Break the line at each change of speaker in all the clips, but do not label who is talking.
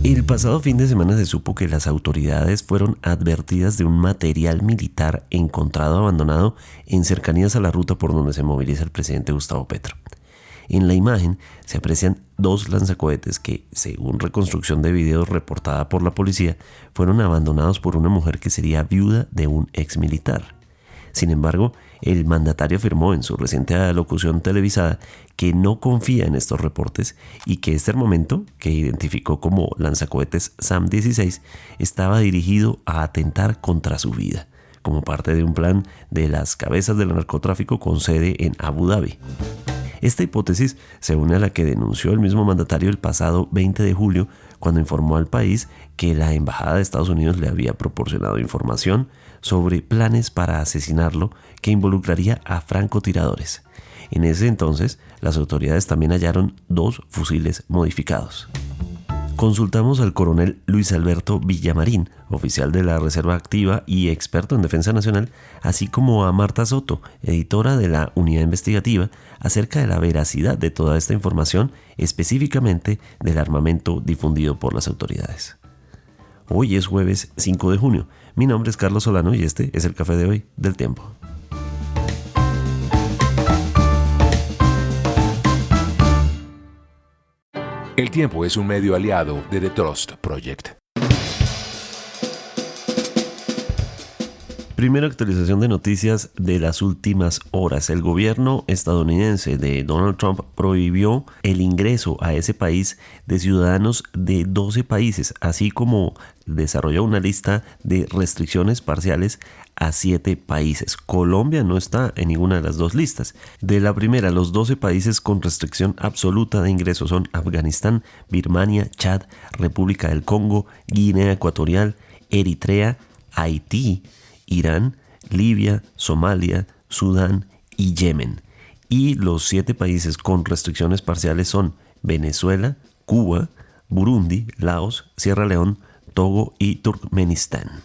El pasado fin de semana se supo que las autoridades fueron advertidas de un material militar encontrado abandonado en cercanías a la ruta por donde se moviliza el presidente Gustavo Petro. En la imagen se aprecian dos lanzacohetes que, según reconstrucción de videos reportada por la policía, fueron abandonados por una mujer que sería viuda de un exmilitar. Sin embargo, el mandatario afirmó en su reciente alocución televisada que no confía en estos reportes y que este armamento, que identificó como lanzacohetes SAM-16, estaba dirigido a atentar contra su vida, como parte de un plan de las cabezas del narcotráfico con sede en Abu Dhabi. Esta hipótesis se une a la que denunció el mismo mandatario el pasado 20 de julio, cuando informó al país que la Embajada de Estados Unidos le había proporcionado información sobre planes para asesinarlo que involucraría a francotiradores. En ese entonces, las autoridades también hallaron 2 fusiles modificados. Consultamos al coronel Luis Alberto Villamarín, oficial de la Reserva Activa y experto en defensa nacional, así como a Marta Soto, editora de la unidad investigativa, acerca de la veracidad de toda esta información, específicamente del armamento difundido por las autoridades. Hoy es jueves 5 de junio. Mi nombre es Carlos Solano y este es el Café de hoy del Tiempo.
El Tiempo es un medio aliado de The Trust Project.
Primera actualización de noticias de las últimas horas. El gobierno estadounidense de Donald Trump prohibió el ingreso a ese país de ciudadanos de 12 países, así como desarrolló una lista de restricciones parciales a 7 países. Colombia no está en ninguna de las dos listas. De la primera, los 12 países con restricción absoluta de ingreso son Afganistán, Birmania, Chad, República del Congo, Guinea Ecuatorial, Eritrea, Haití, Irán, Libia, Somalia, Sudán y Yemen. Y los 7 países con restricciones parciales son Venezuela, Cuba, Burundi, Laos, Sierra León, Togo y Turkmenistán.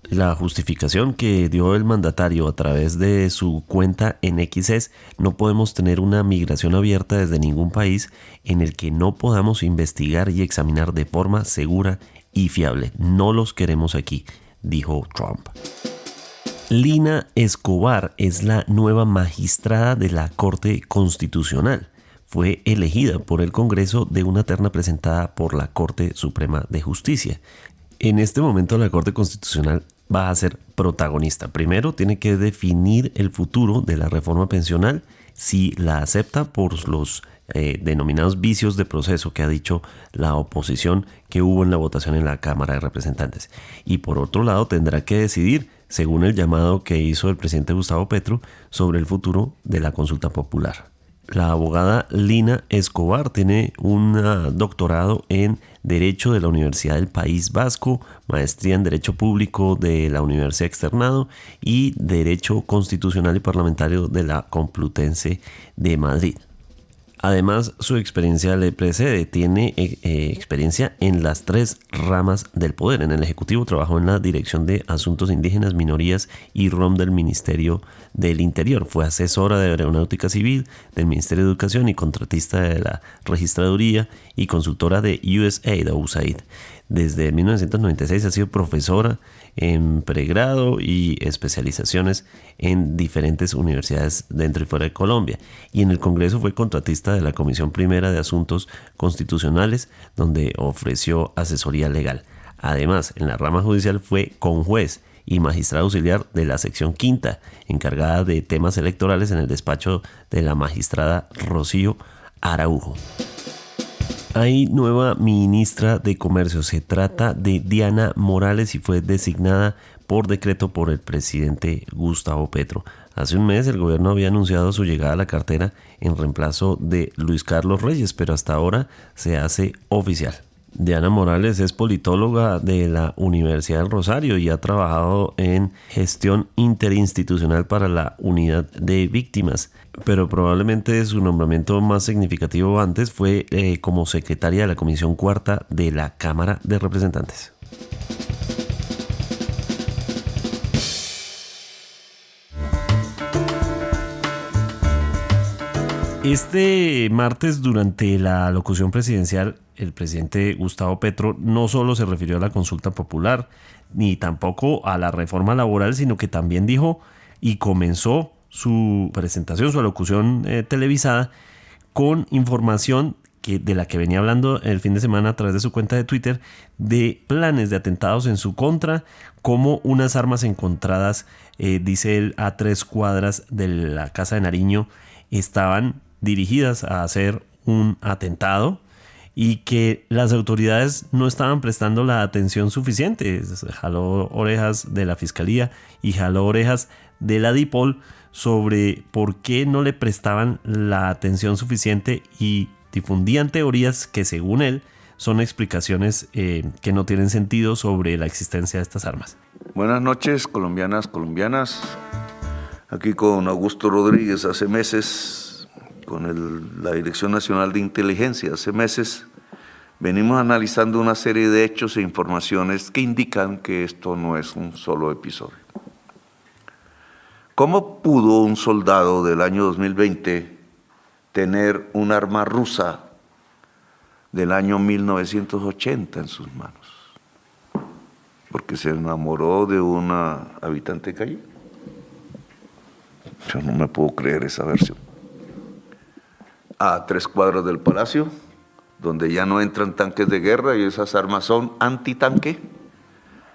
La justificación que dio el mandatario a través de su cuenta en X es: no podemos tener una migración abierta desde ningún país en el que no podamos investigar y examinar de forma segura y fiable. No los queremos aquí, dijo Trump. Lina Escobar es la nueva magistrada de la Corte Constitucional. Fue elegida por el Congreso de una terna presentada por la Corte Suprema de Justicia. En este momento la Corte Constitucional va a ser protagonista. Primero tiene que definir el futuro de la reforma pensional, si la acepta por los denominados vicios de proceso que ha dicho la oposición que hubo en la votación en la Cámara de Representantes. Y por otro lado tendrá que decidir, según el llamado que hizo el presidente Gustavo Petro, sobre el futuro de la consulta popular. La abogada Lina Escobar tiene un doctorado en Derecho de la Universidad del País Vasco, maestría en Derecho Público de la Universidad Externado y Derecho Constitucional y Parlamentario de la Complutense de Madrid. Además, su experiencia le precede. Tiene experiencia en las 3 ramas del poder. En el Ejecutivo trabajó en la Dirección de Asuntos Indígenas, Minorías y ROM del Ministerio del Interior. Fue asesora de Aeronáutica Civil del Ministerio de Educación y contratista de la Registraduría y consultora de USAID. Desde 1996 ha sido profesora en pregrado y especializaciones en diferentes universidades dentro y fuera de Colombia. Y en el Congreso fue contratista de la Comisión Primera de Asuntos Constitucionales, donde ofreció asesoría legal. Además, en la rama judicial fue conjuez y magistrado auxiliar de la sección quinta, encargada de temas electorales en el despacho de la magistrada Rocío Araujo. Hay nueva ministra de Comercio. Se trata de Diana Morales y fue designada por decreto por el presidente Gustavo Petro. Hace un mes el gobierno había anunciado su llegada a la cartera en reemplazo de Luis Carlos Reyes, pero hasta ahora se hace oficial. Diana Morales es politóloga de la Universidad del Rosario y ha trabajado en gestión interinstitucional para la unidad de víctimas, pero probablemente su nombramiento más significativo antes fue como secretaria de la Comisión Cuarta de la Cámara de Representantes. Este martes, durante la locución presidencial, el presidente Gustavo Petro no solo se refirió a la consulta popular, ni tampoco a la reforma laboral, sino que también dijo y comenzó su presentación, su alocución televisada, con información de la que venía hablando el fin de semana a través de su cuenta de Twitter, de planes de atentados en su contra, como unas armas encontradas, dice él, a 3 cuadras de la Casa de Nariño, estaban dirigidas a hacer un atentado y que las autoridades no estaban prestando la atención suficiente. Jaló orejas de la Fiscalía y jaló orejas de la DIPOL sobre por qué no le prestaban la atención suficiente y difundían teorías que, según él, son explicaciones que no tienen sentido sobre la existencia de estas armas.
Buenas noches, colombianas, colombianas. Aquí con Augusto Rodríguez hace meses, con la Dirección Nacional de Inteligencia hace meses, venimos analizando una serie de hechos e informaciones que indican que esto no es un solo episodio. ¿Cómo pudo un soldado del año 2020 tener un arma rusa del año 1980 en sus manos? ¿Porque se enamoró de una habitante de calle? Yo no me puedo creer esa versión. A 3 cuadras del Palacio, donde ya no entran tanques de guerra y esas armas son antitanque.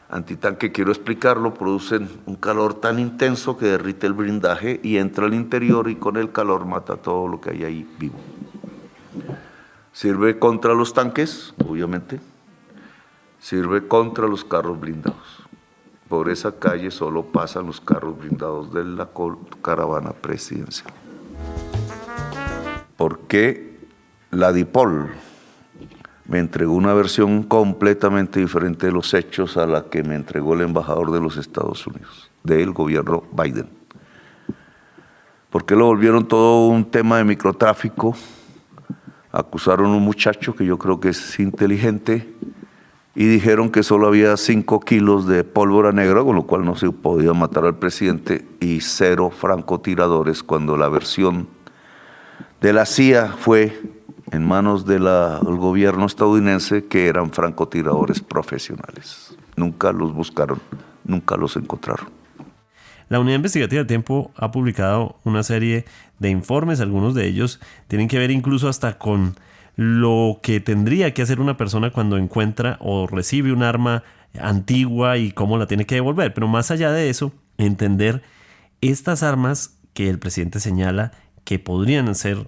Antitanque, quiero explicarlo, producen un calor tan intenso que derrite el blindaje y entra al interior y con el calor mata todo lo que hay ahí vivo. Sirve contra los tanques, obviamente. Sirve contra los carros blindados. Por esa calle solo pasan los carros blindados de la caravana presidencial. ¿Por qué la DIPOL me entregó una versión completamente diferente de los hechos a la que me entregó el embajador de los Estados Unidos, del gobierno Biden? ¿Por qué lo volvieron todo un tema de microtráfico? Acusaron a un muchacho que yo creo que es inteligente y dijeron que solo había 5 kilos de pólvora negra, con lo cual no se podía matar al presidente, y 0 francotiradores, cuando la versión de la CIA fue en manos del gobierno estadounidense que eran francotiradores profesionales. Nunca los buscaron, nunca los encontraron.
La Unidad Investigativa del Tiempo ha publicado una serie de informes, algunos de ellos tienen que ver incluso hasta con lo que tendría que hacer una persona cuando encuentra o recibe un arma antigua y cómo la tiene que devolver. Pero más allá de eso, entender estas armas que el presidente señala que podrían ser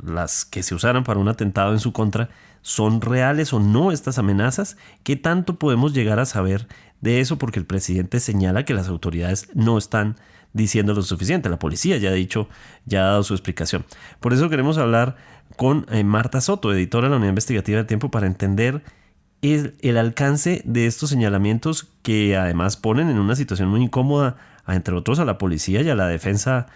las que se usaran para un atentado en su contra, ¿son reales o no estas amenazas? ¿Qué tanto podemos llegar a saber de eso? Porque el presidente señala que las autoridades no están diciendo lo suficiente. La policía ya ha dado su explicación. Por eso queremos hablar con Marta Soto, editora de la Unidad Investigativa del Tiempo, para entender el alcance de estos señalamientos que además ponen en una situación muy incómoda, entre otros, a la policía y a la defensa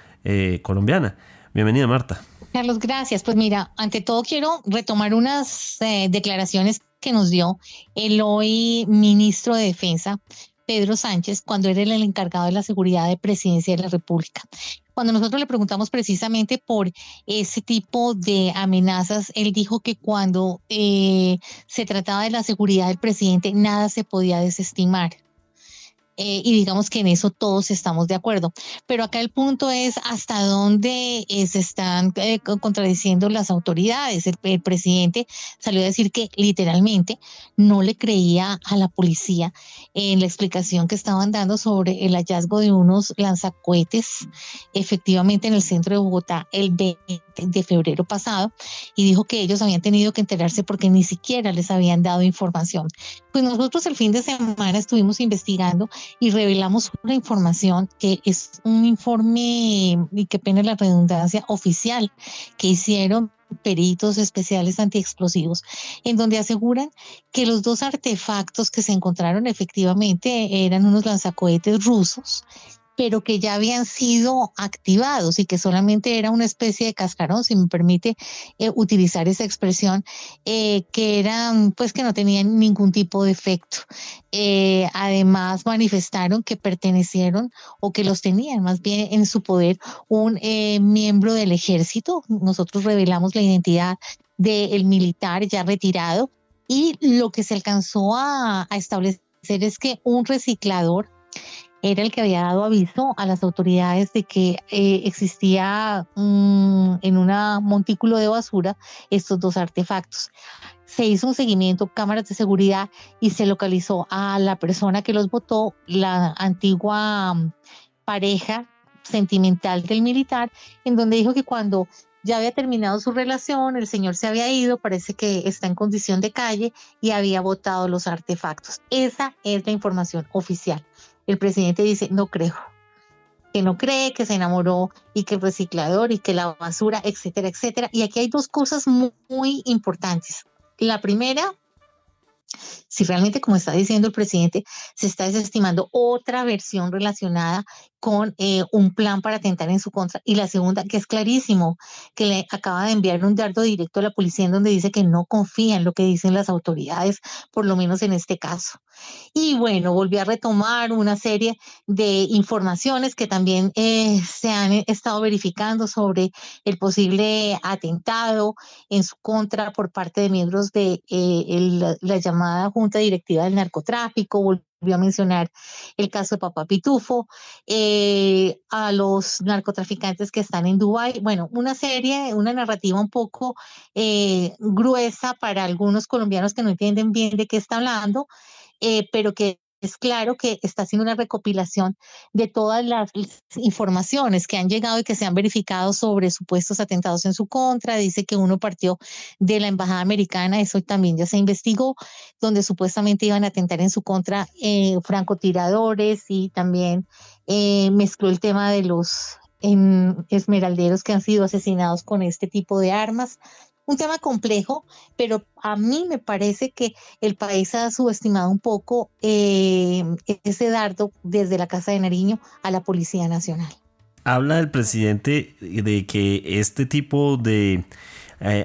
colombiana. Bienvenida, Marta.
Carlos, gracias. Pues mira, ante todo quiero retomar unas declaraciones que nos dio el hoy ministro de Defensa, Pedro Sánchez, cuando era el encargado de la seguridad de Presidencia de la República. Cuando nosotros le preguntamos precisamente por ese tipo de amenazas, él dijo que cuando se trataba de la seguridad del presidente, nada se podía desestimar. Y digamos que en eso todos estamos de acuerdo. Pero acá el punto es hasta dónde se están contradiciendo las autoridades. El presidente salió a decir que literalmente no le creía a la policía en la explicación que estaban dando sobre el hallazgo de unos lanzacohetes efectivamente en el centro de Bogotá el 20 de febrero pasado, y dijo que ellos habían tenido que enterarse porque ni siquiera les habían dado información. Pues nosotros el fin de semana estuvimos investigando y revelamos una información que es un informe, y qué pena la redundancia, oficial, que hicieron peritos especiales antiexplosivos, en donde aseguran que los 2 artefactos que se encontraron efectivamente eran unos lanzacohetes rusos pero que ya habían sido activados y que solamente era una especie de cascarón, si me permite utilizar esa expresión, que eran, pues que no tenían ningún tipo de efecto. Además manifestaron que pertenecieron o que los tenían más bien en su poder un miembro del ejército. Nosotros revelamos la identidad del militar ya retirado y lo que se alcanzó a establecer es que un reciclador era el que había dado aviso a las autoridades de que existía en un montículo de basura estos dos artefactos. Se hizo un seguimiento, cámaras de seguridad, y se localizó a la persona que los botó, la antigua pareja sentimental del militar, en donde dijo que cuando ya había terminado su relación, el señor se había ido, parece que está en condición de calle y había botado los artefactos. Esa es la información oficial. El presidente dice, no creo, que no cree, que se enamoró y que el reciclador y que la basura, etcétera, etcétera. Y aquí hay dos cosas muy importantes. La primera, si realmente, como está diciendo el presidente, se está desestimando otra versión relacionada con un plan para atentar en su contra. Y la segunda, que es clarísimo, que le acaba de enviar un dardo directo a la policía en donde dice que no confía en lo que dicen las autoridades, por lo menos en este caso. Y bueno, volví a retomar una serie de informaciones que también se han estado verificando sobre el posible atentado en su contra por parte de miembros de la llamada Junta Directiva del Narcotráfico. Volvió a mencionar el caso de Papá Pitufo, a los narcotraficantes que están en Dubái. Bueno, una narrativa un poco gruesa para algunos colombianos que no entienden bien de qué está hablando, pero que es claro que está haciendo una recopilación de todas las informaciones que han llegado y que se han verificado sobre supuestos atentados en su contra. Dice que uno partió de la embajada americana, eso también ya se investigó, donde supuestamente iban a atentar en su contra francotiradores, y también mezcló el tema de los esmeralderos que han sido asesinados con este tipo de armas. Un tema complejo, pero a mí me parece que el país ha subestimado un poco ese dardo desde la Casa de Nariño a la Policía Nacional.
Habla el presidente de que este tipo de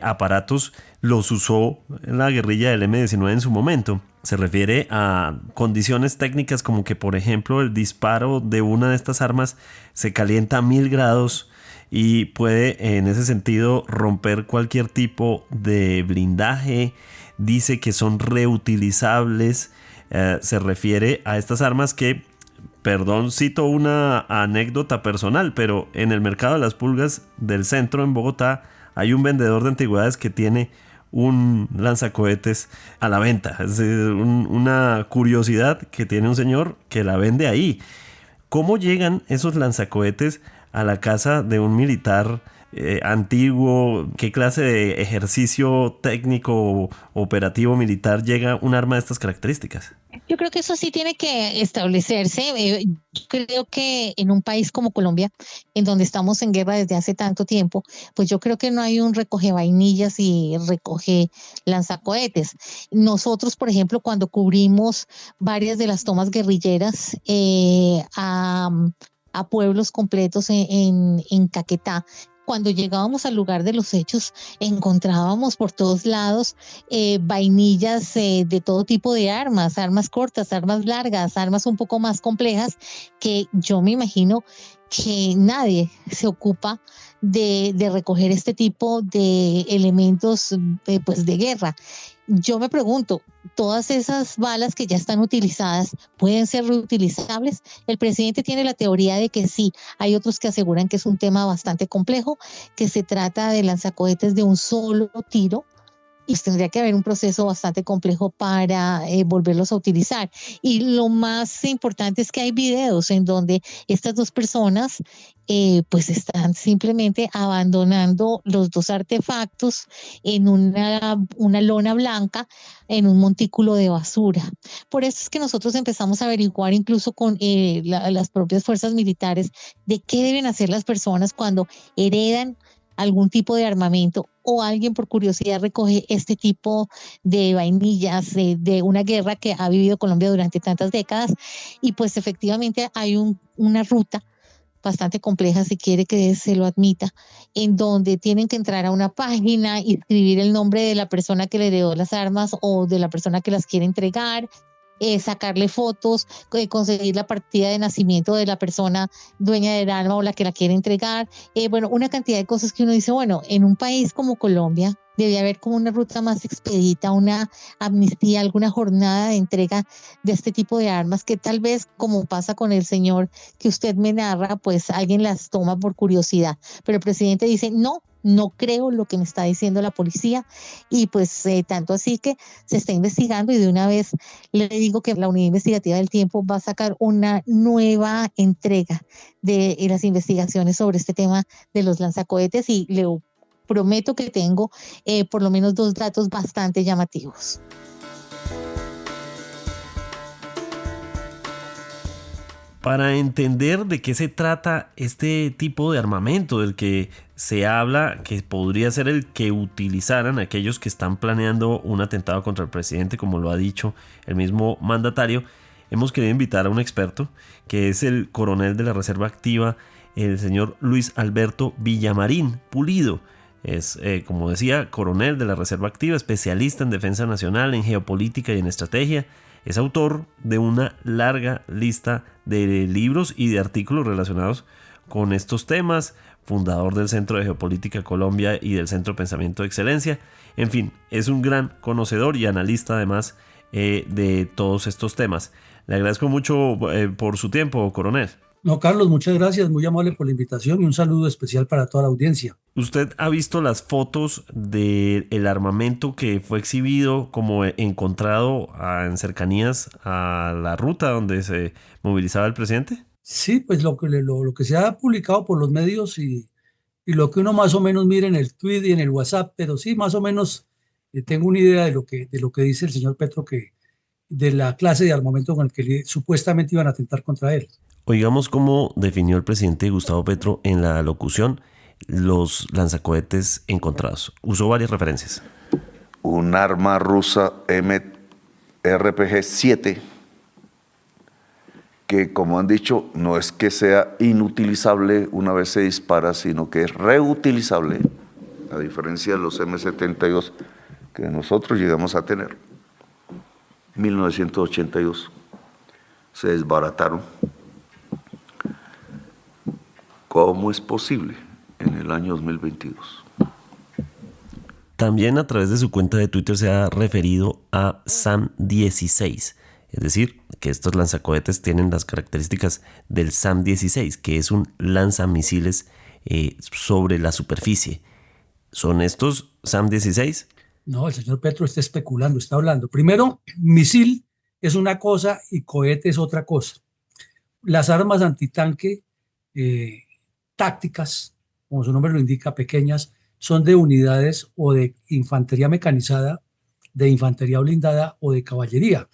aparatos los usó la guerrilla del M-19 en su momento. Se refiere a condiciones técnicas como que, por ejemplo, el disparo de una de estas armas se calienta a 1000 grados y puede en ese sentido romper cualquier tipo de blindaje. Dice que son reutilizables. Se refiere a estas armas que, perdón, cito una anécdota personal, pero en el mercado de las pulgas del centro en Bogotá hay un vendedor de antigüedades que tiene un lanzacohetes a la venta. Es una curiosidad que tiene un señor que la vende ahí. ¿Cómo llegan esos lanzacohetes a la casa de un militar antiguo? ¿Qué clase de ejercicio técnico operativo militar llega un arma de estas características?
Yo creo que eso sí tiene que establecerse. Yo creo que en un país como Colombia, en donde estamos en guerra desde hace tanto tiempo, pues yo creo que no hay un recoge vainillas y recoge lanzacohetes. Nosotros, por ejemplo, cuando cubrimos varias de las tomas guerrilleras a pueblos completos en Caquetá, cuando llegábamos al lugar de los hechos, encontrábamos por todos lados vainillas de todo tipo de armas, armas cortas, armas largas, armas un poco más complejas, que yo me imagino que nadie se ocupa de recoger este tipo de elementos pues de guerra. Yo me pregunto, ¿todas esas balas que ya están utilizadas pueden ser reutilizables? El presidente tiene la teoría de que sí. Hay otros que aseguran que es un tema bastante complejo, que se trata de lanzacohetes de un solo tiro, y tendría que haber un proceso bastante complejo para volverlos a utilizar. Y lo más importante es que hay videos en donde estas dos personas pues están simplemente abandonando los dos artefactos en una lona blanca, en un montículo de basura. Por eso es que nosotros empezamos a averiguar incluso con las propias fuerzas militares de qué deben hacer las personas cuando heredan algún tipo de armamento o alguien por curiosidad recoge este tipo de vainillas de una guerra que ha vivido Colombia durante tantas décadas y pues efectivamente hay una ruta bastante compleja, si quiere que se lo admita, en donde tienen que entrar a una página y escribir el nombre de la persona que le dio las armas o de la persona que las quiere entregar, sacarle fotos, conseguir la partida de nacimiento de la persona dueña del arma o la que la quiere entregar. Bueno, una cantidad de cosas que uno dice, bueno, en un país como Colombia debe haber como una ruta más expedita, una amnistía, alguna jornada de entrega de este tipo de armas que tal vez, como pasa con el señor que usted me narra, pues alguien las toma por curiosidad. Pero el presidente dice, no creo lo que me está diciendo la policía y pues tanto así que se está investigando y de una vez le digo que la Unidad Investigativa del Tiempo va a sacar una nueva entrega de las investigaciones sobre este tema de los lanzacohetes y le prometo que tengo por lo menos 2 datos bastante llamativos.
Para entender de qué se trata este tipo de armamento del que se habla que podría ser el que utilizaran aquellos que están planeando un atentado contra el presidente, como lo ha dicho el mismo mandatario, hemos querido invitar a un experto que es el coronel de la Reserva Activa, el señor Luis Alberto Villamarín Pulido. Es, como decía, coronel de la Reserva Activa, especialista en defensa nacional, en geopolítica y en estrategia. Es autor de una larga lista de libros y de artículos relacionados con estos temas, fundador del Centro de Geopolítica Colombia y del Centro de Pensamiento de Excelencia. En fin, es un gran conocedor y analista además de todos estos temas. Le agradezco mucho por su tiempo, coronel.
No, Carlos, muchas gracias, muy amable por la invitación y un saludo especial para toda la audiencia.
¿Usted ha visto las fotos del armamento que fue exhibido como encontrado en cercanías a la ruta donde se movilizaba el presidente?
Sí, pues lo que se ha publicado por los medios y lo que uno más o menos mira en el tweet y en el WhatsApp, pero sí, más o menos tengo una idea de lo que dice el señor Petro, que de la clase de armamento con el que supuestamente iban a atentar contra él.
Oigamos cómo definió el presidente Gustavo Petro en la locución los lanzacohetes encontrados. Usó varias referencias.
Un arma rusa RPG-7 que, como han dicho, no es que sea inutilizable una vez se dispara, sino que es reutilizable, a diferencia de los M72 que nosotros llegamos a tener. 1982 se desbarataron. ¿Cómo es posible en el año 2022?
También a través de su cuenta de Twitter se ha referido a SAM-16, es decir, que estos lanzacohetes tienen las características del SAM-16, que es un lanzamisiles sobre la superficie. ¿Son estos SAM-16?
No, el señor Petro está especulando, está hablando. Primero, misil es una cosa y cohete es otra cosa. Las armas antitanque tácticas, como su nombre lo indica, pequeñas, son de unidades o de infantería mecanizada, de infantería blindada o de caballería.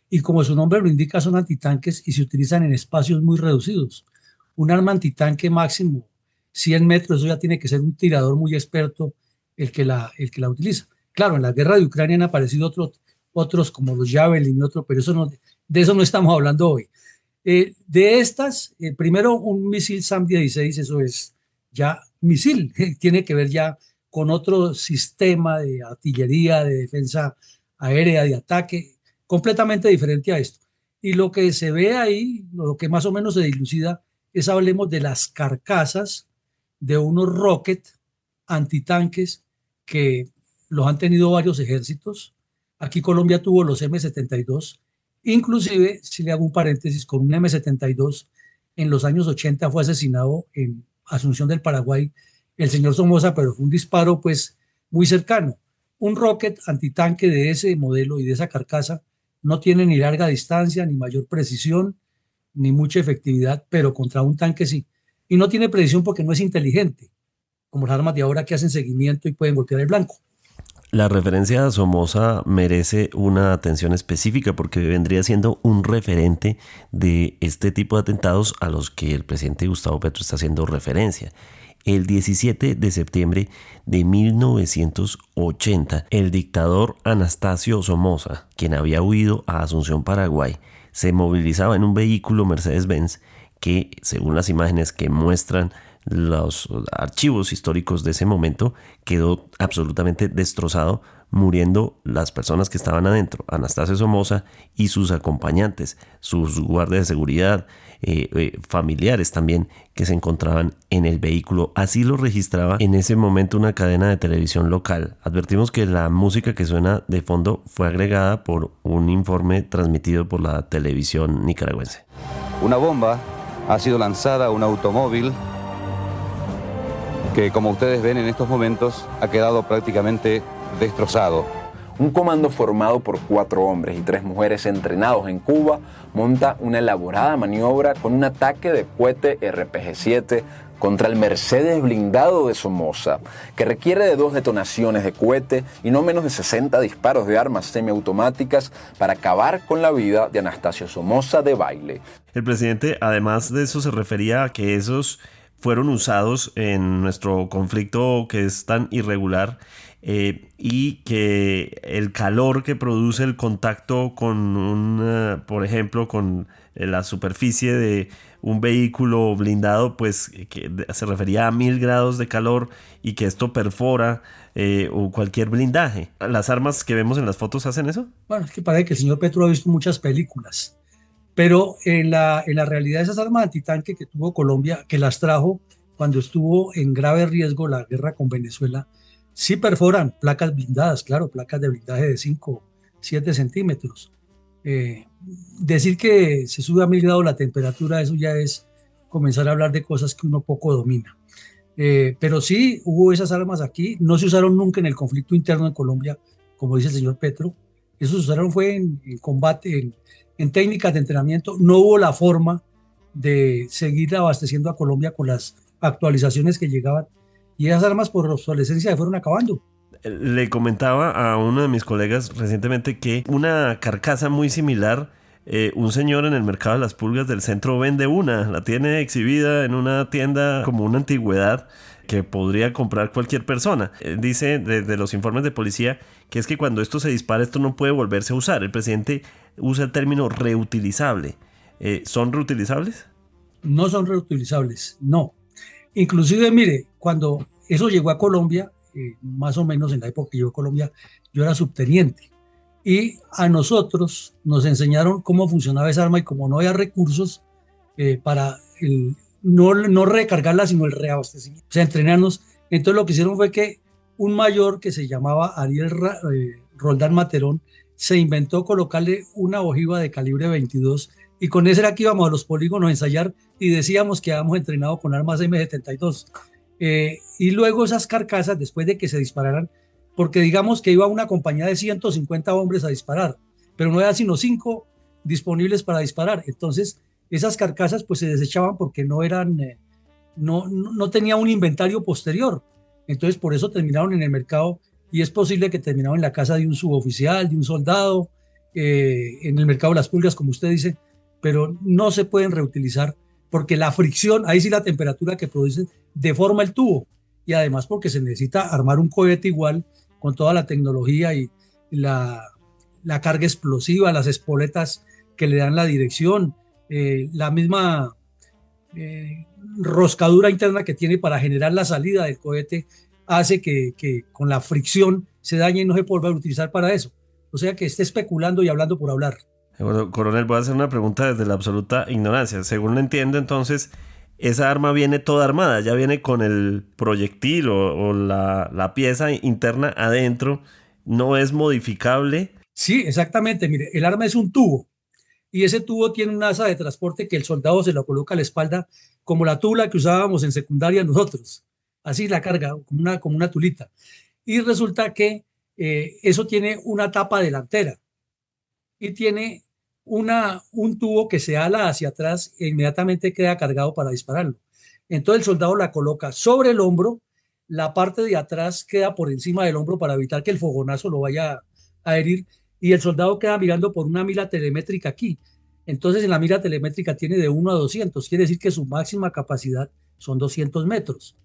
Y como su nombre lo indica, son antitanques y se utilizan en espacios muy reducidos. Un arma antitanque máximo 100 metros, eso ya tiene que ser un tirador muy experto el que la utiliza. Claro, en la guerra de Ucrania han aparecido otros como los Javelin y otros, pero de eso no estamos hablando hoy. De estas, primero un misil SAM-16, eso es ya misil, tiene que ver ya con otro sistema de artillería, de defensa aérea, de ataque, completamente diferente a esto. Y lo que se ve ahí, lo que más o menos se dilucida, es hablemos de las carcasas de unos rocket antitanques que los han tenido varios ejércitos. Aquí Colombia tuvo los M72. Inclusive, si le hago un paréntesis, con un M72 en los años 80 fue asesinado en Asunción del Paraguay el señor Somoza, pero fue un disparo pues muy cercano. Un rocket antitanque de ese modelo y de esa carcasa no tiene ni larga distancia, ni mayor precisión, ni mucha efectividad, pero contra un tanque sí. Y no tiene precisión porque no es inteligente, como las armas de ahora que hacen seguimiento y pueden golpear el blanco.
La referencia a Somoza merece una atención específica porque vendría siendo un referente de este tipo de atentados a los que el presidente Gustavo Petro está haciendo referencia. El 17 de septiembre de 1980, el dictador Anastasio Somoza, quien había huido a Asunción, Paraguay, se movilizaba en un vehículo Mercedes-Benz que, según las imágenes que muestran los archivos históricos de ese momento, quedó absolutamente destrozado, muriendo las personas que estaban adentro, Anastasio Somoza y sus acompañantes, sus guardias de seguridad, familiares también que se encontraban en el vehículo. Así lo registraba en ese momento una cadena de televisión local. Advertimos que la música que suena de fondo fue agregada por un informe transmitido por la televisión nicaragüense.
Una bomba ha sido lanzada a un automóvil que, como ustedes ven en estos momentos, ha quedado prácticamente destrozado.
Un comando formado por 4 hombres y 3 mujeres entrenados en Cuba monta una elaborada maniobra con un ataque de cohete RPG-7 contra el Mercedes blindado de Somoza, que requiere de 2 detonaciones de cohete y no menos de 60 disparos de armas semiautomáticas para acabar con la vida de Anastasio Somoza de Baile.
El presidente, además de eso, se refería a que esos fueron usados en nuestro conflicto que es tan irregular, y que el calor que produce el contacto con por ejemplo, con la superficie de un vehículo blindado, pues que se refería a 1000 grados de calor y que esto perfora o cualquier blindaje. ¿Las armas que vemos en las fotos hacen eso?
Bueno, es que parece que el señor Petro ha visto muchas películas, pero en la realidad esas armas antitanque que tuvo Colombia, que las trajo cuando estuvo en grave riesgo la guerra con Venezuela, sí perforan placas blindadas, claro, placas de blindaje de 5, 7 centímetros. Decir que se sube a 1000 grados la temperatura, eso ya es comenzar a hablar de cosas que uno poco domina. Pero sí hubo esas armas aquí, no se usaron nunca en el conflicto interno en Colombia, como dice el señor Petro. Eso se usaron fue en combate, en técnicas de entrenamiento. No hubo la forma de seguir abasteciendo a Colombia con las actualizaciones que llegaban. Y esas armas por obsolescencia se fueron acabando.
Le comentaba a uno de mis colegas recientemente que una carcasa muy similar, un señor en el mercado de las pulgas del centro vende una, la tiene exhibida en una tienda como una antigüedad que podría comprar cualquier persona. Dice desde los informes de policía que es que cuando esto se dispara, esto no puede volverse a usar. El presidente usa el término reutilizable. ¿Son reutilizables?
No son reutilizables, no. Inclusive, mire, cuando eso llegó a Colombia, más o menos en la época que llegó a Colombia, yo era subteniente. Y a nosotros nos enseñaron cómo funcionaba esa arma y como no había recursos para no recargarla, sino el reabastecimiento. O sea, entrenarnos. Entonces lo que hicieron fue que un mayor que se llamaba Ariel Roldán Materón se inventó colocarle una ojiva de calibre 22 y con ese era que íbamos a los polígonos a ensayar y decíamos que habíamos entrenado con armas M72. Y luego esas carcasas, después de que se dispararan, porque digamos que iba una compañía de 150 hombres a disparar, pero no había sino 5 disponibles para disparar. Entonces esas carcasas pues se desechaban porque no tenía un inventario posterior. Entonces por eso terminaron en el mercado y es posible que terminaron en la casa de un suboficial, de un soldado, en el mercado de las pulgas, como usted dice, pero no se pueden reutilizar porque la fricción, ahí sí la temperatura que produce deforma el tubo y además porque se necesita armar un cohete igual con toda la tecnología y la carga explosiva, las espoletas que le dan la dirección, la misma roscadura interna que tiene para generar la salida del cohete hace que con la fricción se dañe y no se pueda volver a utilizar para eso. O sea que esté especulando y hablando por hablar.
Bueno, coronel, voy a hacer una pregunta desde la absoluta ignorancia. Según lo entiendo, entonces, esa arma viene toda armada, ya viene con el proyectil o la pieza interna adentro, no es modificable.
Sí, exactamente. Mire, el arma es un tubo y ese tubo tiene una asa de transporte que el soldado se la coloca a la espalda como la tula que usábamos en secundaria nosotros. Así la carga, como una tulita. Y resulta que eso tiene una tapa delantera y tiene un tubo que se ala hacia atrás e inmediatamente queda cargado para dispararlo. Entonces el soldado la coloca sobre el hombro, la parte de atrás queda por encima del hombro para evitar que el fogonazo lo vaya a herir y el soldado queda mirando por una mira telemétrica aquí. Entonces en la mira telemétrica tiene de 1 a 200, quiere decir que su máxima capacidad son 200 metros.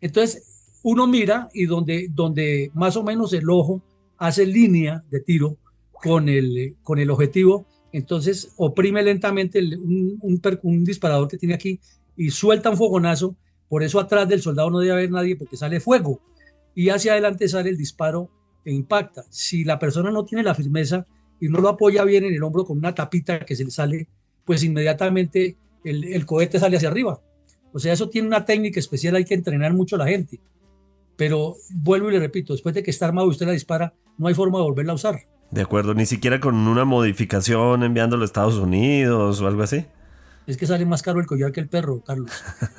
Entonces, uno mira y donde más o menos el ojo hace línea de tiro con el objetivo, entonces oprime lentamente un disparador que tiene aquí y suelta un fogonazo. Por eso atrás del soldado no debe haber nadie porque sale fuego y hacia adelante sale el disparo e impacta. Si la persona no tiene la firmeza y no lo apoya bien en el hombro con una tapita que se le sale, pues inmediatamente el cohete sale hacia arriba. O sea, eso tiene una técnica especial, hay que entrenar mucho a la gente. Pero vuelvo y le repito, después de que está armado y usted la dispara, no hay forma de volverla a usar.
De acuerdo, ni siquiera con una modificación enviándolo a Estados Unidos o algo así.
Es que sale más caro el collar que el perro, Carlos.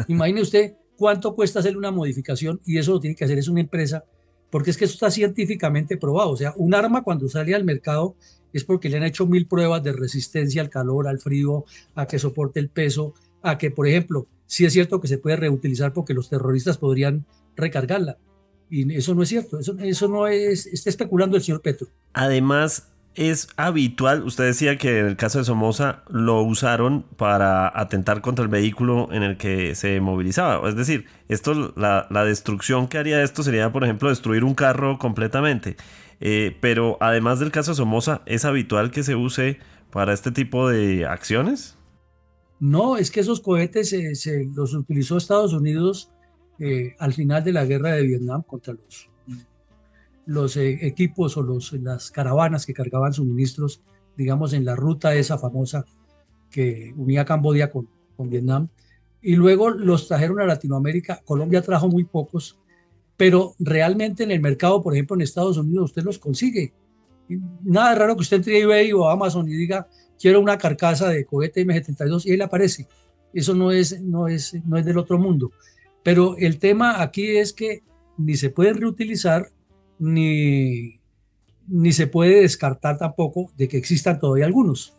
Imagine usted cuánto cuesta hacerle una modificación y eso lo tiene que hacer es una empresa, porque es que eso está científicamente probado. O sea, un arma cuando sale al mercado es porque le han hecho 1000 pruebas de resistencia al calor, al frío, a que soporte el peso, a que, por ejemplo, sí es cierto que se puede reutilizar porque los terroristas podrían recargarla. Y eso no es cierto, eso no es, está especulando el señor Petro.
Además, es habitual, usted decía que en el caso de Somoza lo usaron para atentar contra el vehículo en el que se movilizaba. Es decir, la destrucción que haría esto sería, por ejemplo, destruir un carro completamente. Pero además del caso de Somoza, ¿es habitual que se use para este tipo de acciones?
No, es que esos cohetes se los utilizó Estados Unidos al final de la guerra de Vietnam contra los equipos o las caravanas que cargaban suministros, digamos, en la ruta esa famosa que unía Camboya con Vietnam. Y luego los trajeron a Latinoamérica. Colombia trajo muy pocos, pero realmente en el mercado, por ejemplo, en Estados Unidos, usted los consigue. Y nada raro que usted entre a eBay o a Amazon y diga, quiero una carcasa de cohete M72 y él aparece. Eso no es del otro mundo. Pero el tema aquí es que ni se pueden reutilizar, ni se puede descartar tampoco de que existan todavía algunos.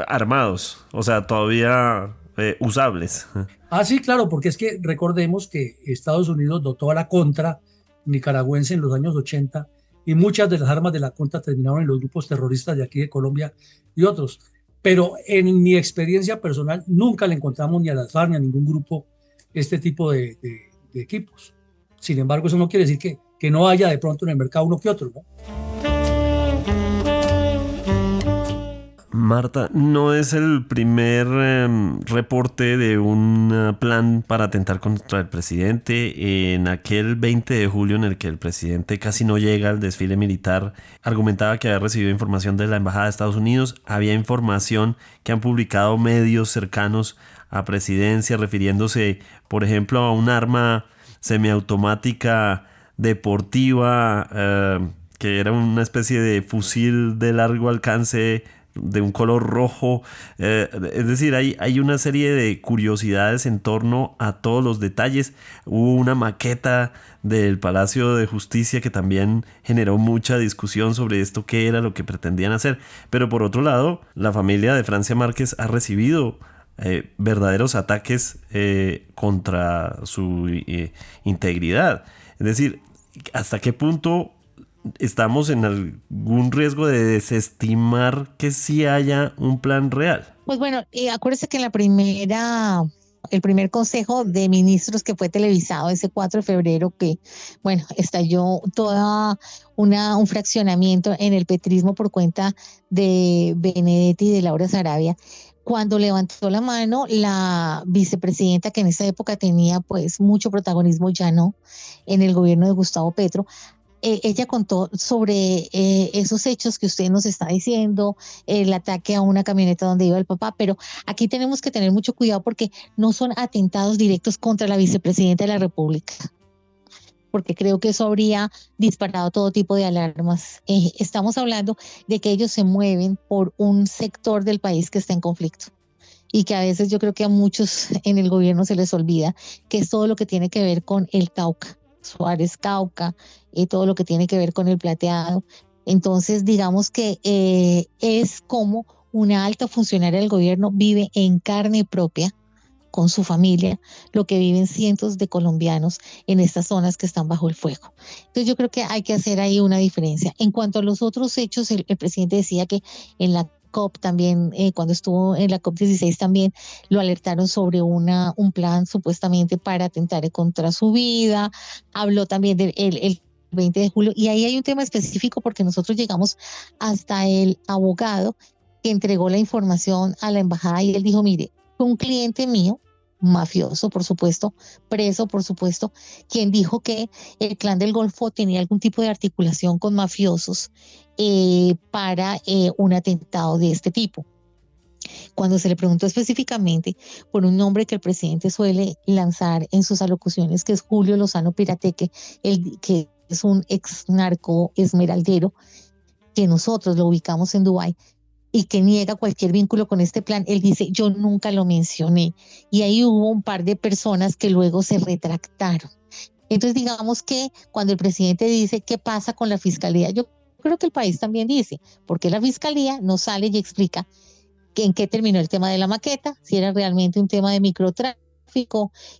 Armados, o sea, todavía usables.
Ah, sí, claro, porque es que recordemos que Estados Unidos dotó a la contra nicaragüense en los años 80 y muchas de las armas de la contra terminaron en los grupos terroristas de aquí de Colombia y otros. Pero en mi experiencia personal nunca le encontramos ni a las FARC ni a ningún grupo este tipo de equipos. Sin embargo, eso no quiere decir que no haya de pronto en el mercado uno que otro, ¿no?
Marta, no es el primer reporte de un plan para atentar contra el presidente. En aquel 20 de julio en el que el presidente casi no llega al desfile militar, argumentaba que había recibido información de la Embajada de Estados Unidos. Había información que han publicado medios cercanos a presidencia refiriéndose, por ejemplo, a un arma semiautomática deportiva que era una especie de fusil de largo alcance de un color rojo. Es decir, hay una serie de curiosidades en torno a todos los detalles. Hubo una maqueta del Palacio de Justicia que también generó mucha discusión sobre esto, qué era lo que pretendían hacer. Pero por otro lado, la familia de Francia Márquez ha recibido verdaderos ataques contra su integridad. Es decir, ¿hasta qué punto estamos en algún riesgo de desestimar que sí haya un plan real?
Pues bueno, acuérdese que el primer consejo de ministros que fue televisado ese 4 de febrero, que bueno, estalló toda un fraccionamiento en el petrismo por cuenta de Benedetti y de Laura Sarabia. Cuando levantó la mano la vicepresidenta, que en esa época tenía pues mucho protagonismo, ya no, en el gobierno de Gustavo Petro, ella contó sobre esos hechos que usted nos está diciendo, el ataque a una camioneta donde iba el papá, pero aquí tenemos que tener mucho cuidado porque no son atentados directos contra la vicepresidenta de la República, porque creo que eso habría disparado todo tipo de alarmas. Estamos hablando de que ellos se mueven por un sector del país que está en conflicto y que a veces yo creo que a muchos en el gobierno se les olvida que es todo lo que tiene que ver con el Cauca, Suárez Cauca, todo lo que tiene que ver con el Plateado. Entonces, digamos que es como una alta funcionaria del gobierno vive en carne propia con su familia lo que viven cientos de colombianos en estas zonas que están bajo el fuego. Entonces yo creo que hay que hacer ahí una diferencia. En cuanto a los otros hechos, el presidente decía que en la COP también, cuando estuvo en la COP 16 también lo alertaron sobre un plan supuestamente para atentar contra su vida. Habló también del el 20 de julio, y ahí hay un tema específico porque nosotros llegamos hasta el abogado que entregó la información a la embajada y él dijo, mire, fue un cliente mío, mafioso, por supuesto, preso, por supuesto, quien dijo que el Clan del Golfo tenía algún tipo de articulación con mafiosos para un atentado de este tipo. Cuando se le preguntó específicamente por un nombre que el presidente suele lanzar en sus alocuciones, que es Julio Lozano Pirateque, que es un ex narco esmeraldero, que nosotros lo ubicamos en Dubái, y que niega cualquier vínculo con este plan, él dice, yo nunca lo mencioné. Y ahí hubo un par de personas que luego se retractaron. Entonces, digamos que cuando el presidente dice, ¿qué pasa con la fiscalía? Yo creo que el país también dice, porque la fiscalía no sale y explica en qué terminó el tema de la maqueta, si era realmente un tema de microtráfico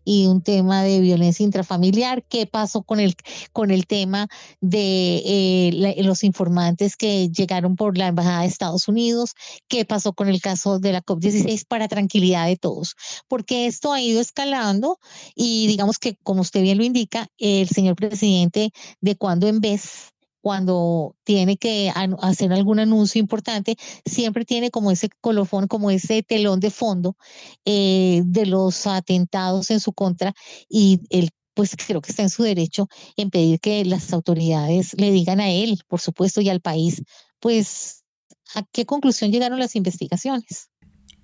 y un tema de violencia intrafamiliar, qué pasó con el tema de los informantes que llegaron por la Embajada de Estados Unidos, qué pasó con el caso de la COP 16 para tranquilidad de todos, porque esto ha ido escalando y digamos que, como usted bien lo indica, el señor presidente de cuando en vez, cuando tiene que hacer algún anuncio importante, siempre tiene como ese colofón, como ese telón de fondo de los atentados en su contra, y él pues creo que está en su derecho en pedir que las autoridades le digan a él, por supuesto, y al país, pues a qué conclusión llegaron las investigaciones.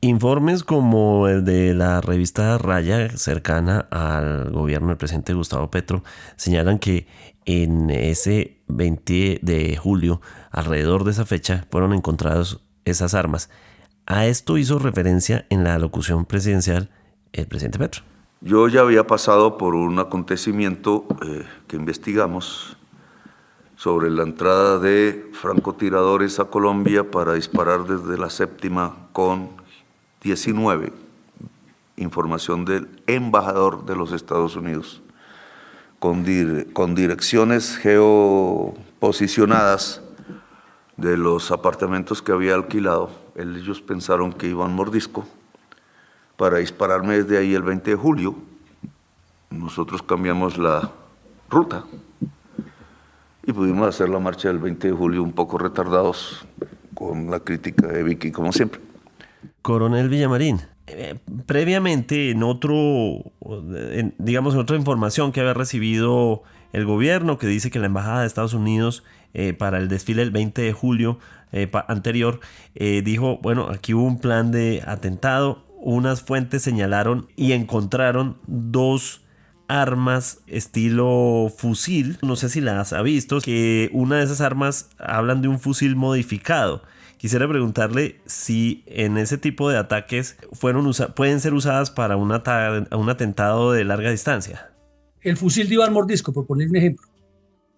Informes como el de la revista Raya, cercana al gobierno del presidente Gustavo Petro, señalan que en ese 20 de julio, alrededor de esa fecha, fueron encontradas esas armas. A esto hizo referencia en la alocución presidencial el presidente Petro.
Yo ya había pasado por un acontecimiento que investigamos sobre la entrada de francotiradores a Colombia para disparar desde la séptima con 19, información del embajador de los Estados Unidos, con direcciones geoposicionadas de los apartamentos que había alquilado. Ellos pensaron que iban mordisco para dispararme desde ahí el 20 de julio. Nosotros cambiamos la ruta y pudimos hacer la marcha del 20 de julio un poco retardados, con la crítica de Vicky, como siempre.
Coronel Villamarín, previamente en otra información que había recibido el gobierno, que dice que la Embajada de Estados Unidos para el desfile del 20 de julio anterior, dijo, bueno, aquí hubo un plan de atentado, unas fuentes señalaron y encontraron 2 armas estilo fusil, no sé si las ha visto, que una de esas armas hablan de un fusil modificado. Quisiera preguntarle si en ese tipo de ataques pueden ser usadas para un atentado de larga distancia.
El fusil de Iván Mordisco, por poner un ejemplo.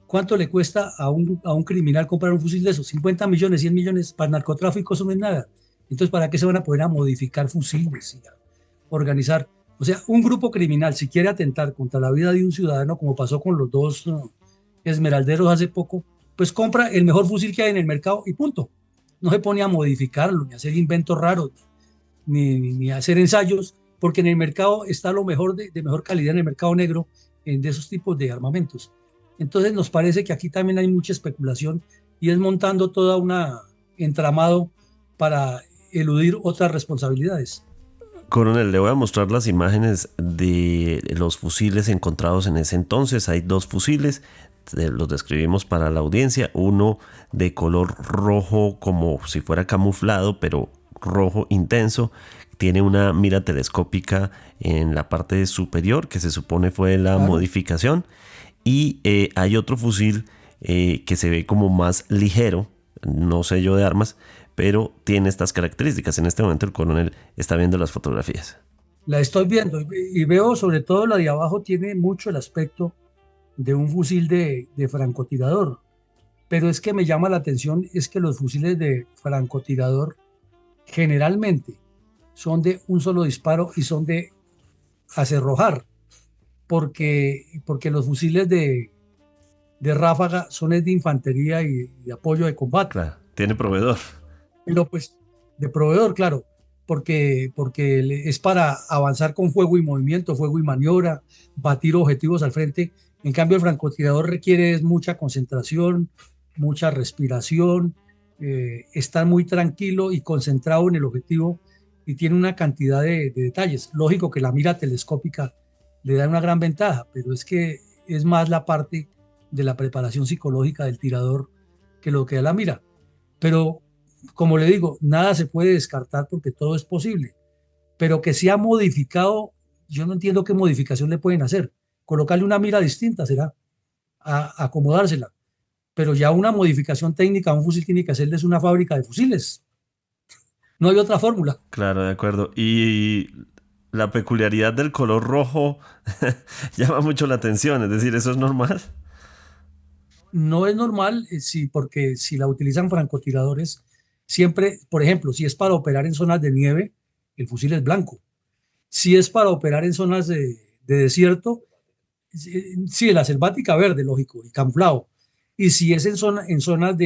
¿Cuánto le cuesta a un criminal comprar un fusil de esos? 50 millones, 100 millones para el narcotráfico, eso no es nada. Entonces, ¿para qué se van a poder modificar fusiles y a organizar? O sea, un grupo criminal, si quiere atentar contra la vida de un ciudadano, como pasó con los 2 esmeralderos hace poco, pues compra el mejor fusil que hay en el mercado y punto. No se pone a modificarlo, ni a hacer inventos raros, ni a hacer ensayos, porque en el mercado está lo mejor de mejor calidad, en el mercado negro, de esos tipos de armamentos. Entonces nos parece que aquí también hay mucha especulación y es montando toda una entramado para eludir otras responsabilidades.
Coronel, le voy a mostrar las imágenes de los fusiles encontrados en ese entonces. Hay 2 fusiles, los describimos para la audiencia, uno de color rojo como si fuera camuflado, pero rojo intenso, tiene una mira telescópica en la parte superior que se supone fue la modificación, y hay otro fusil que se ve como más ligero, no sé yo de armas, pero tiene estas características. En este momento el coronel está viendo las fotografías.
La estoy viendo y veo sobre todo la de abajo, tiene mucho el aspecto de un fusil de francotirador, pero es que me llama la atención es que los fusiles de francotirador generalmente son de un solo disparo y son de acerrojar, porque los fusiles de ráfaga son de infantería y de apoyo de combate.
Claro, tiene proveedor.
Pero pues de proveedor, claro, porque es para avanzar con fuego y movimiento, fuego y maniobra, batir objetivos al frente. En cambio, el francotirador requiere mucha concentración, mucha respiración, estar muy tranquilo y concentrado en el objetivo, y tiene una cantidad de detalles. Lógico que la mira telescópica le da una gran ventaja, pero es que es más la parte de la preparación psicológica del tirador que lo que da la mira. Pero, como le digo, nada se puede descartar porque todo es posible. Pero que se ha modificado, yo no entiendo qué modificación le pueden hacer. Colocarle una mira distinta será, acomodársela. Pero ya una modificación técnica a un fusil tiene que hacerles una fábrica de fusiles. No hay otra fórmula.
Claro, de acuerdo. Y la peculiaridad del color rojo llama mucho la atención, es decir, ¿eso es normal?
No es normal, sí, porque si la utilizan francotiradores, siempre, por ejemplo, si es para operar en zonas de nieve, el fusil es blanco. Si es para operar en zonas de desierto, sí, la selvática verde, lógico, y camuflado. Y si es en zonas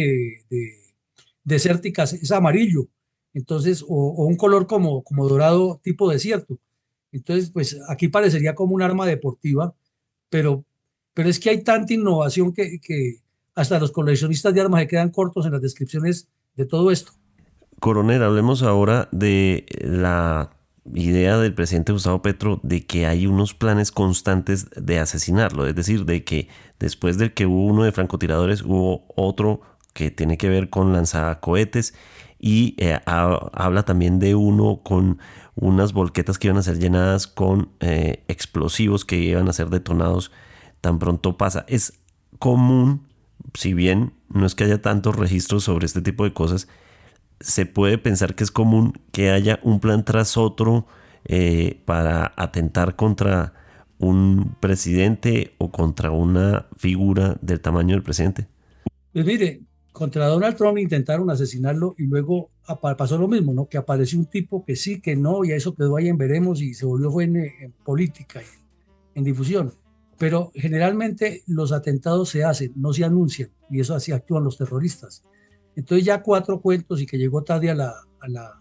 desérticas, es amarillo. Entonces, o un color como dorado tipo desierto. Entonces, pues aquí parecería como un arma deportiva, pero, pero es que hay tanta innovación que hasta los coleccionistas de armas se quedan cortos en las descripciones de todo esto.
Coronel, hablemos ahora de la idea del presidente Gustavo Petro de que hay unos planes constantes de asesinarlo, es decir, de que después del que hubo uno de francotiradores, hubo otro que tiene que ver con lanzacohetes, y habla también de uno con unas volquetas que iban a ser llenadas con explosivos que iban a ser detonados tan pronto pasa. Es común, si bien no es que haya tantos registros sobre este tipo de cosas, se puede pensar que es común que haya un plan tras otro para atentar contra un presidente o contra una figura del tamaño del presidente.
Pues mire, contra Donald Trump intentaron asesinarlo y luego pasó lo mismo, ¿no? Que apareció un tipo que sí, que no, y a eso quedó ahí en veremos y se volvió fue en política, en difusión. Pero generalmente los atentados se hacen, no se anuncian, y eso así actúan los terroristas. Entonces ya 4 cuentos y que llegó tarde a la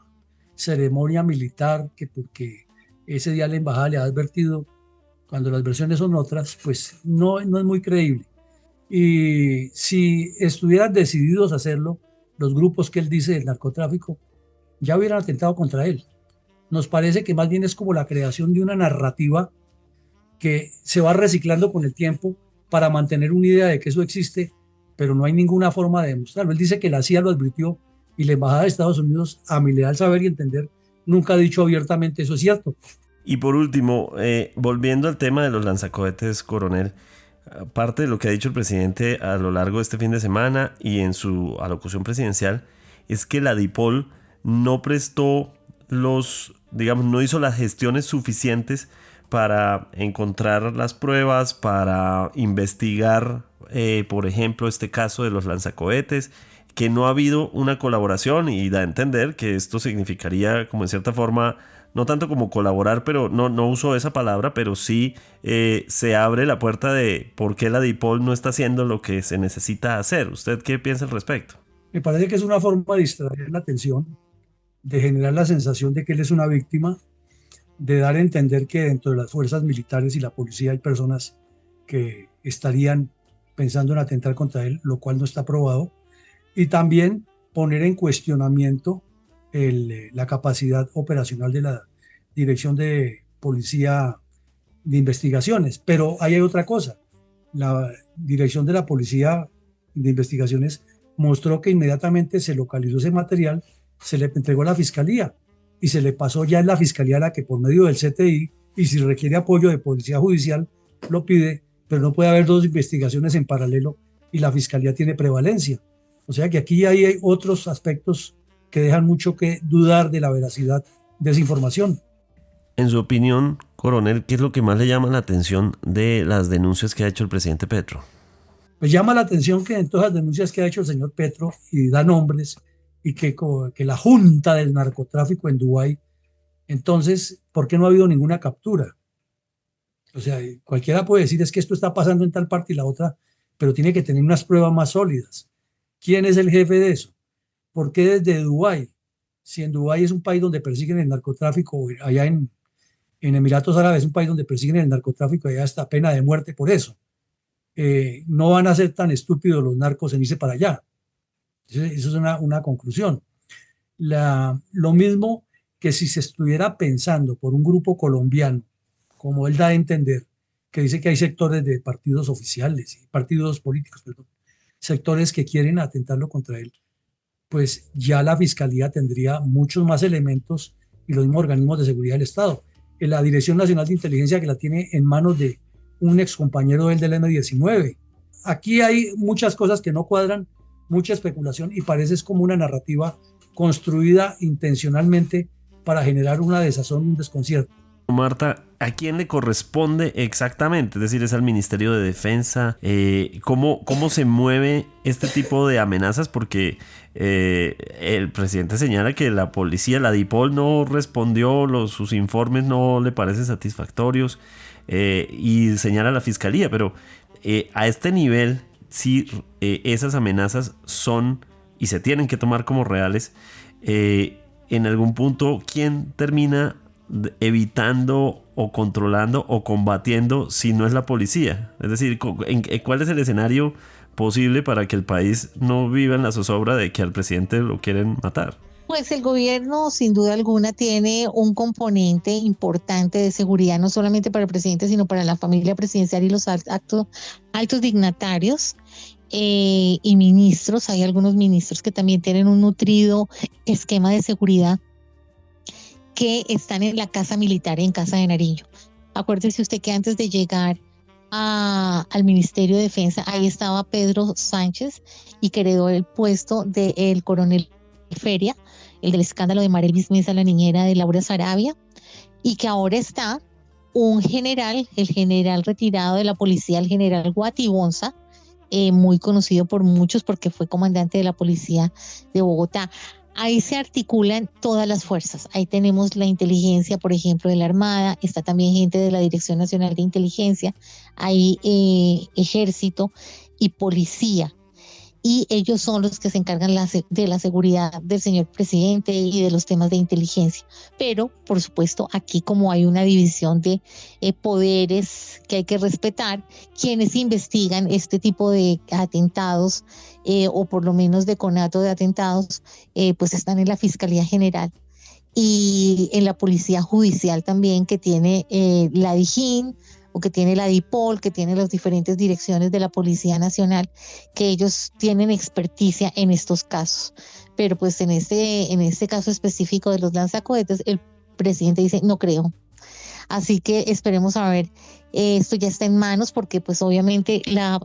ceremonia militar, que porque ese día la embajada le ha advertido, cuando las versiones son otras, pues no es muy creíble. Y si estuvieran decididos a hacerlo, los grupos que él dice del narcotráfico ya hubieran atentado contra él. Nos parece que más bien es como la creación de una narrativa que se va reciclando con el tiempo para mantener una idea de que eso existe, pero no hay ninguna forma de demostrarlo. Él dice que la CIA lo advirtió y la Embajada de Estados Unidos, a mi leal saber y entender, nunca ha dicho abiertamente eso es cierto.
Y por último, volviendo al tema de los lanzacohetes, coronel, parte de lo que ha dicho el presidente a lo largo de este fin de semana y en su alocución presidencial es que la DIPOL no prestó no hizo las gestiones suficientes para encontrar las pruebas, para investigar, por ejemplo, este caso de los lanzacohetes, que no ha habido una colaboración, y da a entender que esto significaría, como en cierta forma, no tanto como colaborar, pero no uso esa palabra, pero sí se abre la puerta de por qué la DIPOL no está haciendo lo que se necesita hacer. ¿Usted qué piensa al respecto?
Me parece que es una forma de distraer la atención, de generar la sensación de que él es una víctima, de dar a entender que dentro de las fuerzas militares y la policía hay personas que estarían pensando en atentar contra él, lo cual no está probado, y también poner en cuestionamiento la capacidad operacional de la Dirección de Policía de Investigaciones. Pero ahí hay otra cosa. La Dirección de la Policía de Investigaciones mostró que inmediatamente se localizó ese material, se le entregó a la Fiscalía y se le pasó ya en la Fiscalía a la que por medio del CTI, y si requiere apoyo de Policía Judicial, lo pide, pero no puede haber 2 investigaciones en paralelo y la Fiscalía tiene prevalencia. O sea que aquí hay otros aspectos que dejan mucho que dudar de la veracidad de esa información.
En su opinión, coronel, ¿qué es lo que más le llama la atención de las denuncias que ha hecho el presidente Petro?
Pues llama la atención que en todas las denuncias que ha hecho el señor Petro, y da nombres, y que la Junta del Narcotráfico en Dubái, entonces, ¿por qué no ha habido ninguna captura? O sea, cualquiera puede decir es que esto está pasando en tal parte y la otra, pero tiene que tener unas pruebas más sólidas. ¿Quién es el jefe de eso? ¿Por qué desde Dubái si en Dubái es un país donde persiguen el narcotráfico, allá en Emiratos Árabes es un país donde persiguen el narcotráfico y hay hasta pena de muerte por eso. No van a ser tan estúpidos los narcos en irse para allá. Eso es una conclusión. Lo mismo que si se estuviera pensando por un grupo colombiano, como él da a entender, que dice que hay sectores de partidos oficiales, partidos políticos, perdón, sectores que quieren atentarlo contra él, pues ya la Fiscalía tendría muchos más elementos y los mismos organismos de seguridad del Estado. La Dirección Nacional de Inteligencia, que la tiene en manos de un excompañero del M-19. Aquí hay muchas cosas que no cuadran, mucha especulación y parece es como una narrativa construida intencionalmente para generar una desazón, un desconcierto.
Marta, ¿a quién le corresponde exactamente? Es decir, ¿es al Ministerio de Defensa? ¿Cómo se mueve este tipo de amenazas? Porque el presidente señala que la policía, la DIPOL, no respondió, sus informes no le parecen satisfactorios y señala a la Fiscalía, pero a este nivel, sí, esas amenazas son y se tienen que tomar como reales. En algún punto, ¿quién termina evitando o controlando o combatiendo si no es la policía? Es decir, ¿cuál es el escenario posible para que el país no viva en la zozobra de que al presidente lo quieren matar?
Pues el gobierno, sin duda alguna, tiene un componente importante de seguridad, no solamente para el presidente, sino para la familia presidencial y los altos dignatarios y ministros. Hay algunos ministros que también tienen un nutrido esquema de seguridad que están en la Casa Militar, en Casa de Nariño. Acuérdese usted que antes de llegar al Ministerio de Defensa, ahí estaba Pedro Sánchez y que heredó el puesto del coronel Feria, el del escándalo de Marelvis Mesa, la niñera de Laura Sarabia, y que ahora está un general, el general retirado de la policía, el general Guatibonza, muy conocido por muchos porque fue comandante de la policía de Bogotá. Ahí se articulan todas las fuerzas. Ahí tenemos la inteligencia, por ejemplo, de la Armada, está también gente de la Dirección Nacional de Inteligencia, hay ejército y policía. Y ellos son los que se encargan de la seguridad del señor presidente y de los temas de inteligencia. Pero, por supuesto, aquí como hay una división de poderes que hay que respetar, quienes investigan este tipo de atentados o por lo menos de conato de atentados, pues están en la Fiscalía General y en la Policía Judicial también, que tiene la DIJÍN, o que tiene la DIPOL, que tiene las diferentes direcciones de la Policía Nacional, que ellos tienen experticia en estos casos. Pero pues en este caso específico de los lanzacohetes, el presidente dice, no creo. Así que esperemos a ver, esto ya está en manos, porque pues obviamente la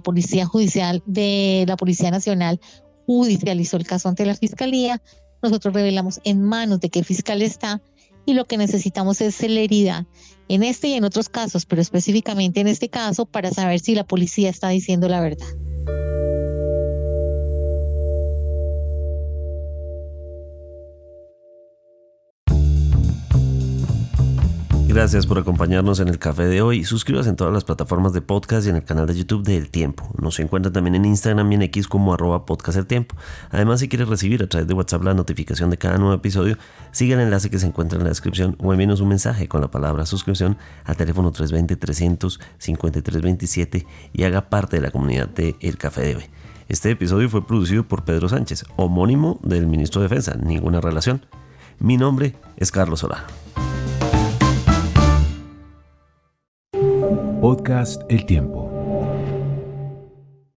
Policía Judicial de la Policía Nacional judicializó el caso ante la Fiscalía. Nosotros revelamos en manos de qué fiscal está, y lo que necesitamos es celeridad en este y en otros casos, pero específicamente en este caso, para saber si la policía está diciendo la verdad.
Gracias por acompañarnos en el café de hoy. Suscríbase en todas las plataformas de podcast y en el canal de YouTube de El Tiempo. Nos encuentran también en Instagram y en X como @podcasteltiempo. Además, si quieres recibir a través de WhatsApp la notificación de cada nuevo episodio, siga el enlace que se encuentra en la descripción o envíenos un mensaje con la palabra suscripción al teléfono 320-300-5327 y haga parte de la comunidad de El Café de hoy. Este episodio fue producido por Pedro Sánchez, homónimo del ministro de Defensa, ninguna relación. Mi nombre es Carlos Solá.
Podcast El Tiempo.